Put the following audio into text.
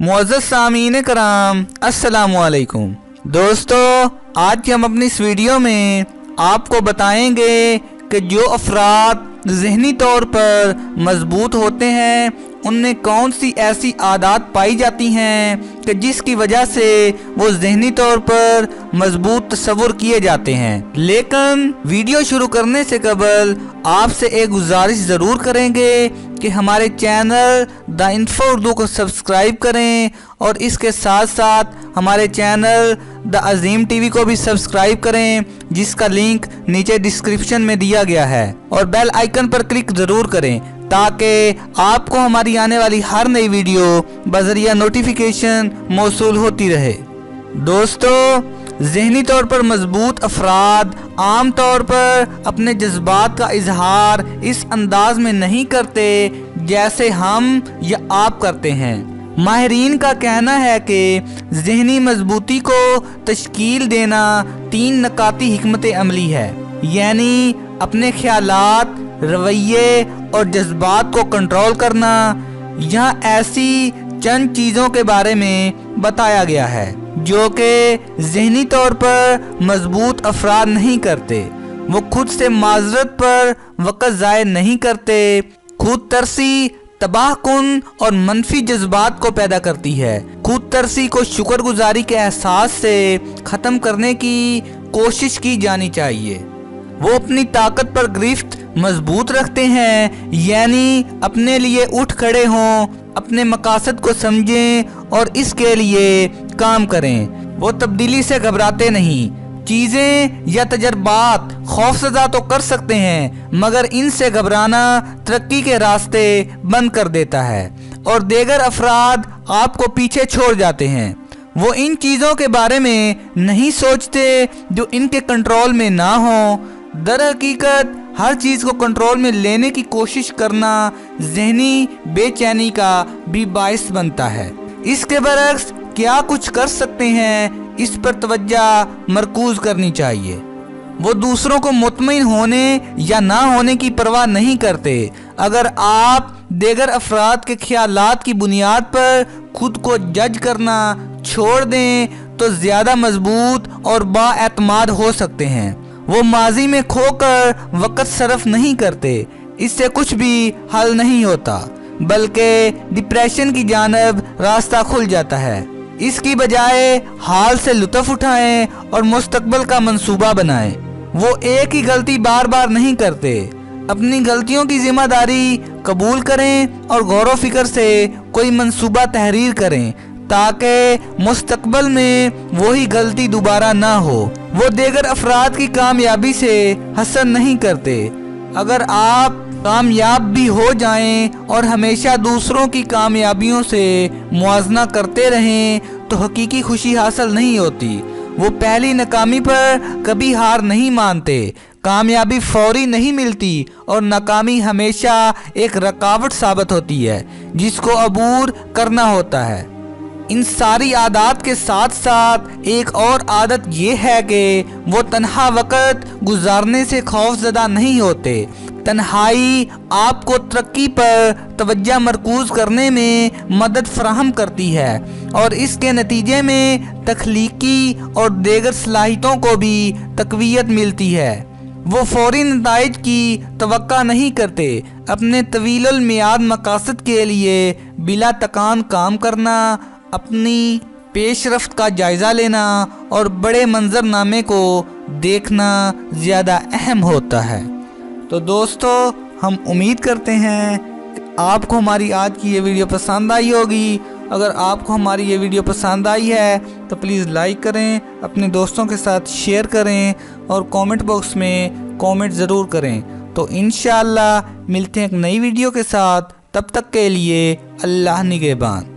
मुअज़्ज़ज़ सामीन कराम, अस्सलामु अलैकुम। दोस्तों, आज हम अपनी इस वीडियो में आपको बताएंगे कि जो अफराद ज़हनी तौर पर मजबूत होते हैं उनमें कौन सी ऐसी आदत पाई जाती हैं कि जिसकी वजह से वो ज़हनी तौर पर मजबूत तस्वुर किए जाते हैं। लेकिन वीडियो शुरू करने से कबल आपसे एक गुजारिश ज़रूर करेंगे कि हमारे चैनल द इन्फो उर्दू को सब्सक्राइब करें और इसके साथ साथ हमारे चैनल द अजीम टीवी को भी सब्सक्राइब करें, जिसका लिंक नीचे डिस्क्रिप्शन में दिया गया है, और बेल आइकन पर क्लिक ज़रूर करें ताकि आपको हमारी आने वाली हर नई वीडियो बज़रिया नोटिफिकेशन मौसूल होती रहे। दोस्तों, ज़हनी तौर पर मजबूत अफराद आम तौर पर अपने जज्बात का इजहार इस अंदाज में नहीं करते जैसे हम या आप करते हैं। माहिरीन का कहना है कि ज़हनी मजबूती को तश्कील देना 3 नकाती हिकमत अमली है, यानी अपने ख्यालात, रवैये और जज्बात को कंट्रोल करना। यहाँ ऐसी चंद चीज़ों के बारे में बताया गया है जो कि ज़हनी तौर पर मजबूत अफराद नहीं करते। वो खुद से माजरत पर वक़्त ज़ाय नहीं करते। खुद तरसी तबाहकुन और मनफी जज्बात को पैदा करती है। खुद तरसी को शुक्रगुजारी के एहसास से ख़त्म करने की कोशिश की जानी चाहिए। वो अपनी ताकत पर गिरफ्त मजबूत रखते हैं, यानी अपने लिए उठ खड़े हों, अपने मकासद को समझें और इसके लिए काम करें। वो तब्दीली से घबराते नहीं। चीज़ें या तजर्बात खौफज़दा तो कर सकते हैं, मगर इनसे घबराना तरक्की के रास्ते बंद कर देता है और दीगर अफराद आपको पीछे छोड़ जाते हैं। वो इन चीज़ों के बारे में नहीं सोचते जो इनके कंट्रोल में ना हो। दर हकीकत हर चीज़ को कंट्रोल में लेने की कोशिश करना ज़हनी बेचैनी का भी बाइस बनता है। इसके बरक्स क्या कुछ कर सकते हैं, इस पर तवज्जो मरकूज करनी चाहिए। वो दूसरों को मुतमईन होने या ना होने की परवाह नहीं करते। अगर आप दीगर अफराद के ख्यालात की बुनियाद पर खुद को जज करना छोड़ दें तो ज़्यादा मजबूत और बाएतमाद हो सकते हैं। वो माजी में खोकर वक़्त सरफ नहीं करते। इससे कुछ भी हल नहीं होता, बल्कि डिप्रेशन की जानब रास्ता खुल जाता है। इसकी बजाय हाल से लुत्फ़ उठाएं और मुस्तकबिल का मंसूबा बनाएं। वो एक ही गलती बार बार नहीं करते। अपनी गलतियों की जिम्मेदारी कबूल करें और गौर व फिक्र से कोई मंसूबा तहरीर करें ताकि मुस्तकबिल में वही गलती दोबारा ना हो। वो दीगर अफराद की कामयाबी से हसन नहीं करते। अगर आप कामयाब भी हो जाएं और हमेशा दूसरों की कामयाबियों से मुआजना करते रहें तो हकीकी खुशी हासिल नहीं होती। वो पहली नाकामी पर कभी हार नहीं मानते। कामयाबी फौरी नहीं मिलती और नाकामी हमेशा एक रुकावट साबित होती है जिसको अबूर करना होता है। इन सारी आदत के साथ साथ एक और आदत ये है कि वो तन्हा वक़्त गुजारने से खौफज़दा नहीं होते। तन्हाई आपको तरक्की पर तवज्जो मरकूज करने में मदद फराहम करती है और इसके नतीजे में तख्लीकी और दीगर सलाहियतों को भी तक़वियत मिलती है। वो फौरी नताइज की तवक्का नहीं करते। अपने तवीलुल मियाद मकासद के लिए बिला तकान काम करना, अपनी पेशरफ्त का जायज़ा लेना और बड़े मंजरनामे को देखना ज़्यादा अहम होता है। तो दोस्तों, हम उम्मीद करते हैं कि आपको हमारी आज की ये वीडियो पसंद आई होगी। अगर आपको हमारी ये वीडियो पसंद आई है तो प्लीज़ लाइक करें, अपने दोस्तों के साथ शेयर करें और कमेंट बॉक्स में कमेंट ज़रूर करें। तो इंशाअल्लाह मिलते हैं एक नई वीडियो के साथ। तब तक के लिए अल्लाह निगहबान।